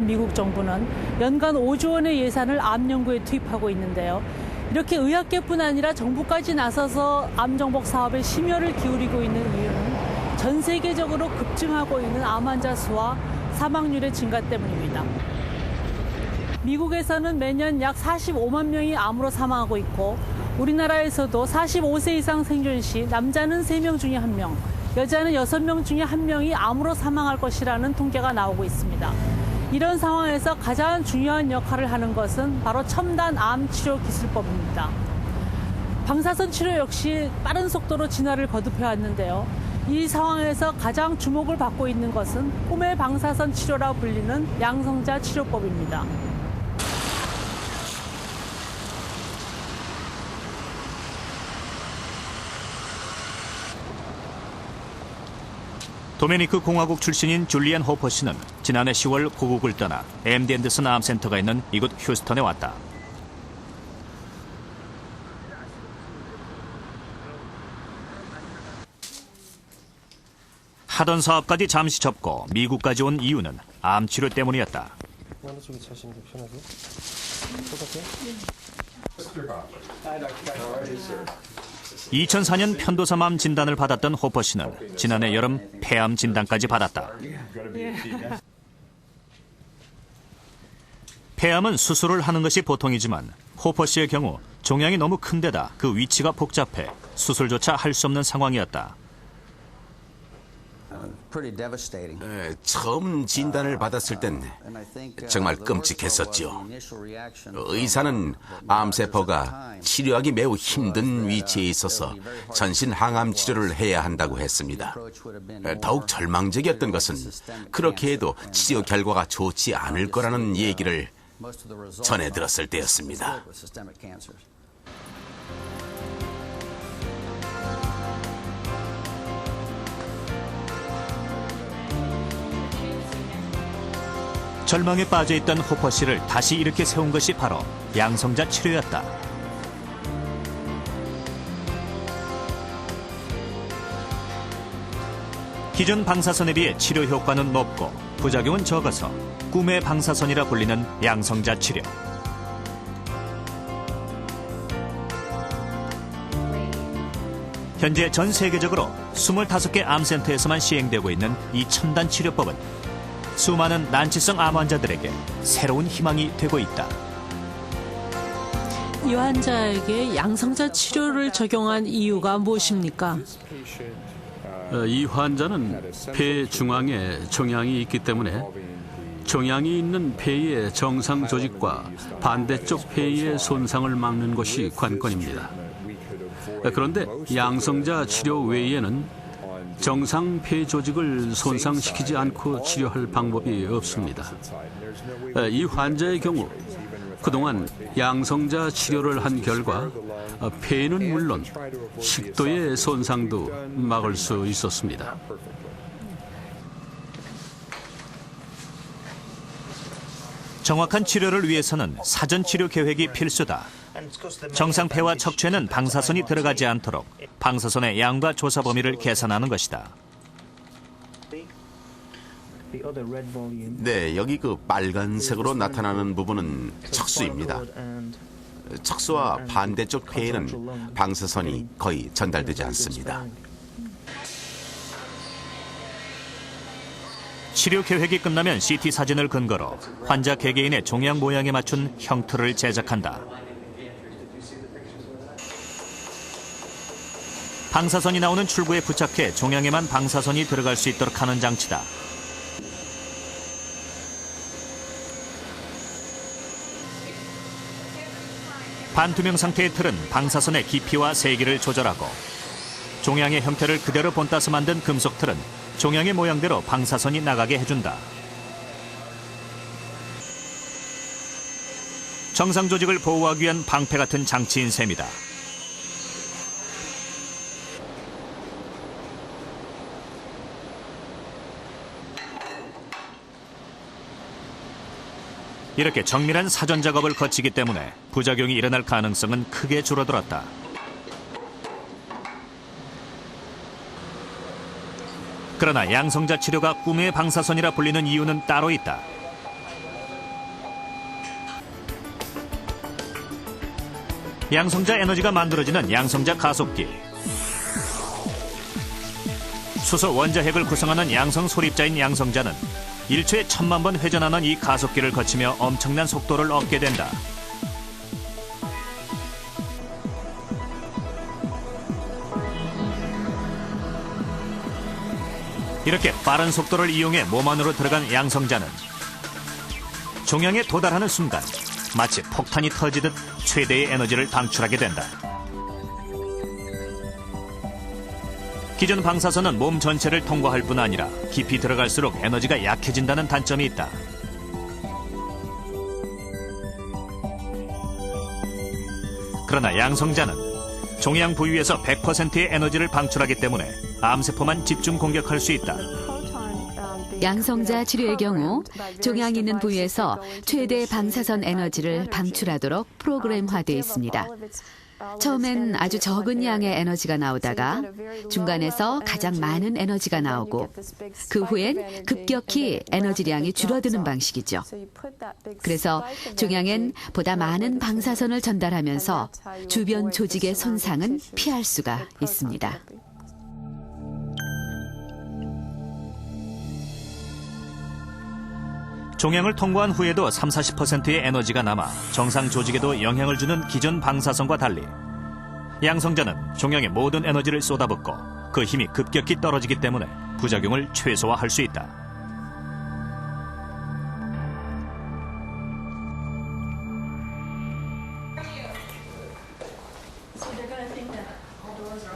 미국 정부는 연간 5조 원의 예산을 암 연구에 투입하고 있는데요. 이렇게 의학계뿐 아니라 정부까지 나서서 암 정복 사업에 심혈을 기울이고 있는 이유는 전 세계적으로 급증하고 있는 암 환자 수와 사망률의 증가 때문입니다. 미국에서는 매년 약 45만 명이 암으로 사망하고 있고 우리나라에서도 45세 이상 생존 시 남자는 3명 중에 1명, 여자는 6명 중에 1명이 암으로 사망할 것이라는 통계가 나오고 있습니다. 이런 상황에서 가장 중요한 역할을 하는 것은 바로 첨단 암 치료 기술법입니다. 방사선 치료 역시 빠른 속도로 진화를 거듭해 왔는데요. 이 상황에서 가장 주목을 받고 있는 것은 꿈의 방사선 치료라고 불리는 양성자 치료법입니다. 도미니크 공화국 출신인 줄리안 호퍼 씨는 지난해 10월 고국을 떠나 MD 앤더슨 암센터가 있는 이곳 휴스턴에 왔다. 하던 사업까지 잠시 접고 미국까지 온 이유는 암 치료 때문이었다. 어느 쪽이 차시면 더 편하게? 똑같아요? 2004년 편도섬암 진단을 받았던 호퍼 씨는 지난해 여름 폐암 진단까지 받았다. 폐암은 수술을 하는 것이 보통이지만 호퍼 씨의 경우 종양이 너무 큰 데다 그 위치가 복잡해 수술조차 할 수 없는 상황이었다. 처음 진단을 받았을 땐 정말 끔찍했었죠. 의사는 암세포가 치료하기 매우 힘든 위치에 있어서 전신 항암 치료를 해야 한다고 했습니다. 더욱 절망적이었던 것은 그렇게 해도 치료 결과가 좋지 않을 거라는 얘기를 전해 들었을 때였습니다. 절망에 빠져있던 호퍼 씨를 다시 일으켜 세운 것이 바로 양성자 치료였다. 기존 방사선에 비해 치료 효과는 높고 부작용은 적어서 꿈의 방사선이라 불리는 양성자 치료. 현재 전 세계적으로 25개 암센터에서만 시행되고 있는 이 첨단 치료법은 수많은 난치성 암 환자들에게 새로운 희망이 되고 있다. 이 환자에게 양성자 치료를 적용한 이유가 무엇입니까? 이 환자는 폐 중앙에 종양이 있기 때문에 종양이 있는 폐의 정상 조직과 반대쪽 폐의 손상을 막는 것이 관건입니다. 그런데 양성자 치료 외에는 정상 폐 조직을 손상시키지 않고 치료할 방법이 없습니다. 이 환자의 경우 그동안 양성자 치료를 한 결과 폐는 물론 식도의 손상도 막을 수 있었습니다. 정확한 치료를 위해서는 사전 치료 계획이 필수다. 정상 폐와 척추에는 방사선이 들어가지 않도록 방사선의 양과 조사 범위를 계산하는 것이다. 네, 여기 그 빨간색으로 나타나는 부분은 척수입니다. 척수와 반대쪽 폐에는 방사선이 거의 전달되지 않습니다. 치료 계획이 끝나면 CT 사진을 근거로 환자 개개인의 종양 모양에 맞춘 형틀을 제작한다. 방사선이 나오는 출구에 부착해 종양에만 방사선이 들어갈 수 있도록 하는 장치다. 반투명 상태의 틀은 방사선의 깊이와 세기를 조절하고 종양의 형태를 그대로 본따서 만든 금속 틀은 종양의 모양대로 방사선이 나가게 해준다. 정상 조직을 보호하기 위한 방패 같은 장치인 셈이다. 이렇게 정밀한 사전 작업을 거치기 때문에 부작용이 일어날 가능성은 크게 줄어들었다. 그러나 양성자 치료가 꿈의 방사선이라 불리는 이유는 따로 있다. 양성자 에너지가 만들어지는 양성자 가속기. 수소 원자핵을 구성하는 양성 소립자인 양성자는 1초에 1000만 번 회전하는 이 가속기를 거치며 엄청난 속도를 얻게 된다. 이렇게 빠른 속도를 이용해 몸 안으로 들어간 양성자는 종양에 도달하는 순간 마치 폭탄이 터지듯 최대의 에너지를 방출하게 된다. 기존 방사선은 몸 전체를 통과할 뿐 아니라 깊이 들어갈수록 에너지가 약해진다는 단점이 있다. 그러나 양성자는 종양 부위에서 100%의 에너지를 방출하기 때문에 암세포만 집중 공격할 수 있다. 양성자 치료의 경우 종양이 있는 부위에서 최대 방사선 에너지를 방출하도록 프로그램화되어 있습니다. 처음엔 아주 적은 양의 에너지가 나오다가 중간에서 가장 많은 에너지가 나오고 그 후엔 급격히 에너지량이 줄어드는 방식이죠. 그래서 종양엔 보다 많은 방사선을 전달하면서 주변 조직의 손상은 피할 수가 있습니다. 종양을 통과한 후에도 30-40%의 에너지가 남아 정상 조직에도 영향을 주는 기존 방사선과 달리 양성자는 종양의 모든 에너지를 쏟아붓고 그 힘이 급격히 떨어지기 때문에 부작용을 최소화할 수 있다.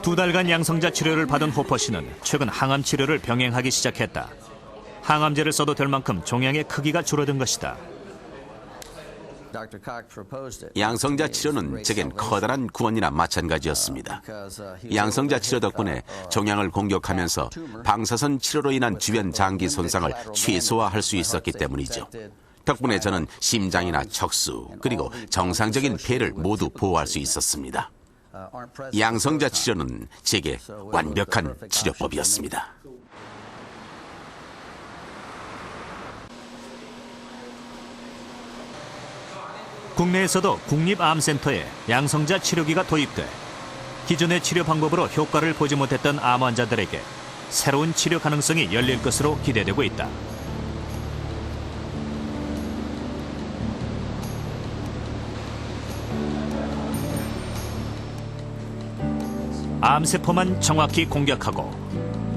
두 달간 양성자 치료를 받은 호퍼 씨는 최근 항암 치료를 병행하기 시작했다. 항암제를 써도 될 만큼 종양의 크기가 줄어든 것이다. 양성자 치료는 제겐 커다란 구원이나 마찬가지였습니다. 양성자 치료 덕분에 종양을 공격하면서 방사선 치료로 인한 주변 장기 손상을 최소화할 수 있었기 때문이죠. 덕분에 저는 심장이나 척수 그리고 정상적인 폐를 모두 보호할 수 있었습니다. 양성자 치료는 제게 완벽한 치료법이었습니다. 국내에서도 국립암센터에 양성자 치료기가 도입돼 기존의 치료 방법으로 효과를 보지 못했던 암 환자들에게 새로운 치료 가능성이 열릴 것으로 기대되고 있다. 암세포만 정확히 공격하고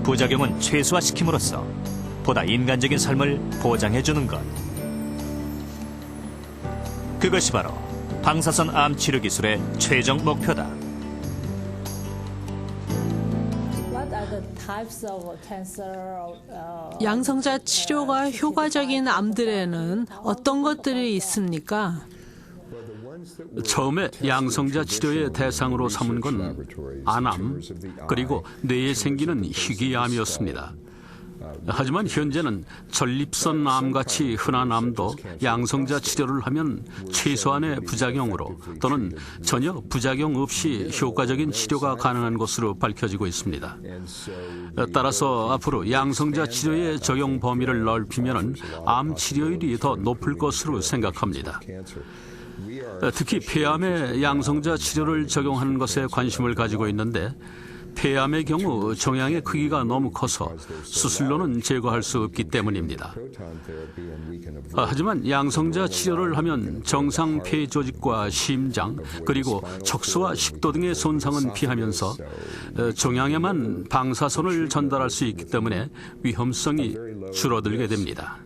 부작용은 최소화시킴으로써 보다 인간적인 삶을 보장해주는 것. 그것이 바로 방사선 암 치료 기술의 최종 목표다. 양성자 치료가 효과적인 암들에는 어떤 것들이 있습니까? 처음에 양성자 치료의 대상으로 삼은 건 안암 그리고 뇌에 생기는 희귀암이었습니다. 하지만 현재는 전립선 암같이 흔한 암도 양성자 치료를 하면 최소한의 부작용으로 또는 전혀 부작용 없이 효과적인 치료가 가능한 것으로 밝혀지고 있습니다. 따라서 앞으로 양성자 치료의 적용 범위를 넓히면 암 치료율이 더 높을 것으로 생각합니다. 특히 폐암에 양성자 치료를 적용하는 것에 관심을 가지고 있는데 폐암의 경우 종양의 크기가 너무 커서 수술로는 제거할 수 없기 때문입니다. 하지만 양성자 치료를 하면 정상 폐 조직과 심장 그리고 척수와 식도 등의 손상은 피하면서 종양에만 방사선을 전달할 수 있기 때문에 위험성이 줄어들게 됩니다.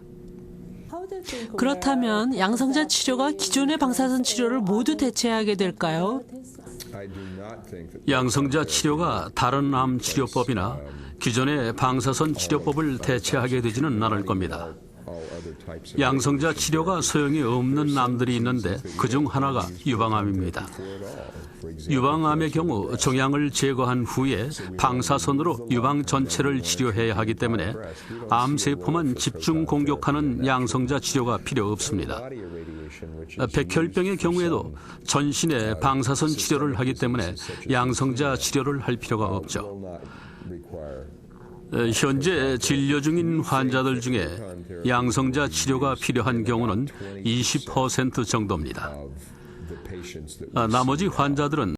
그렇다면 양성자 치료가 기존의 방사선 치료를 모두 대체하게 될까요? 양성자 치료가 다른 암 치료법이나 기존의 방사선 치료법을 대체하게 되지는 않을 겁니다. 양성자 치료가 소용이 없는 암들이 있는데 그중 하나가 유방암입니다. 유방암의 경우 종양을 제거한 후에 방사선으로 유방 전체를 치료해야 하기 때문에 암세포만 집중 공격하는 양성자 치료가 필요 없습니다. 백혈병의 경우에도 전신에 방사선 치료를 하기 때문에 양성자 치료를 할 필요가 없죠. 현재 진료 중인 환자들 중에 양성자 치료가 필요한 경우는 20% 정도입니다. 나머지 환자들은